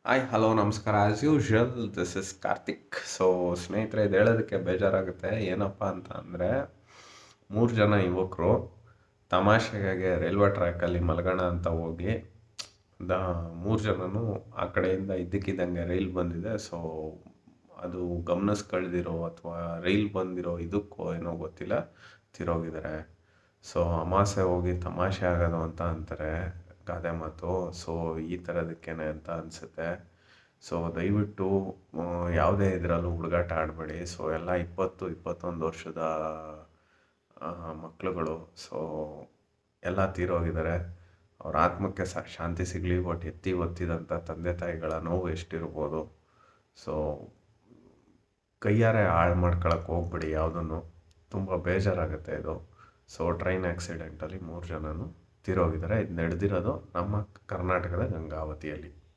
Hi hello ನಮಸ್ಕಾರ as usual this is Karthik. So ಸ್ನೇಹಿತರೆ, ಇದು ಹೇಳೋದಕ್ಕೆ ಬೇಜಾರಾಗುತ್ತೆ. ಏನಪ್ಪ ಅಂತ ಅಂದರೆ, 3 ಜನ ಯುವಕರು ತಮಾಷೆಗಾಗಿ ರೈಲ್ವೆ ಟ್ರ್ಯಾಕಲ್ಲಿ ಮಲಗೋಣ ಅಂತ ಹೋಗಿ ದ 3 ಜನನೂ ಆ ಕಡೆಯಿಂದ ಇದ್ದಕ್ಕಿದ್ದಂಗೆ ರೈಲ್ ಬಂದಿದೆ. ಸೊ ಅದು ಗಮನಿಸ್ಕೊಳ್ದಿರೋ ಅಥವಾ ರೈಲ್ ಬಂದಿರೋ ಇದಕ್ಕೋ ಏನೋ ಗೊತ್ತಿಲ್ಲ, ತಿರೋಗಿದ್ದಾರೆ. ಸೊ ಅಮಾಸೆ ಹೋಗಿ ತಮಾಷೆ ಆಗೋದು ಅಂತ ಅಂತಾರೆ ಗಾದೆ ಮಾತು. ಸೊ ಈ ಥರದಕ್ಕೇನೆ ಅಂತ ಅನಿಸುತ್ತೆ. ಸೊ ದಯವಿಟ್ಟು ಯಾವುದೇ ಇದರಲ್ಲೂ ಹುಡುಗಾಟ ಆಡಬೇಡಿ. ಸೊ ಎಲ್ಲ 20-21 ವರ್ಷದ ಮಕ್ಕಳುಗಳು. ಸೊ ಎಲ್ಲ ತೀರೋಗಿದ್ದಾರೆ. ಅವ್ರ ಆತ್ಮಕ್ಕೆ ಶಾಂತಿ ಸಿಗಲಿ. ಬಟ್ ಎತ್ತಿ ಒತ್ತಿದಂಥ ತಂದೆ ತಾಯಿಗಳ ನೋವು ಎಷ್ಟಿರ್ಬೋದು. ಸೊ ಕೈಯಾರೆ ಹಾಳು ಮಾಡ್ಕೊಳಕ್ಕೆ ಹೋಗ್ಬೇಡಿ ಯಾವುದನ್ನು. ತುಂಬ ಬೇಜಾರಾಗುತ್ತೆ ಇದು. ಸೊ ಟ್ರೈನ್ ಆಕ್ಸಿಡೆಂಟಲ್ಲಿ 3 ಜನನೂ ತೀರೋಗಿದ್ದಾರೆ. ಇದು ನಡೆದಿರೋದು ನಮ್ಮ ಕರ್ನಾಟಕದ ಗಂಗಾವತಿಯಲ್ಲಿ.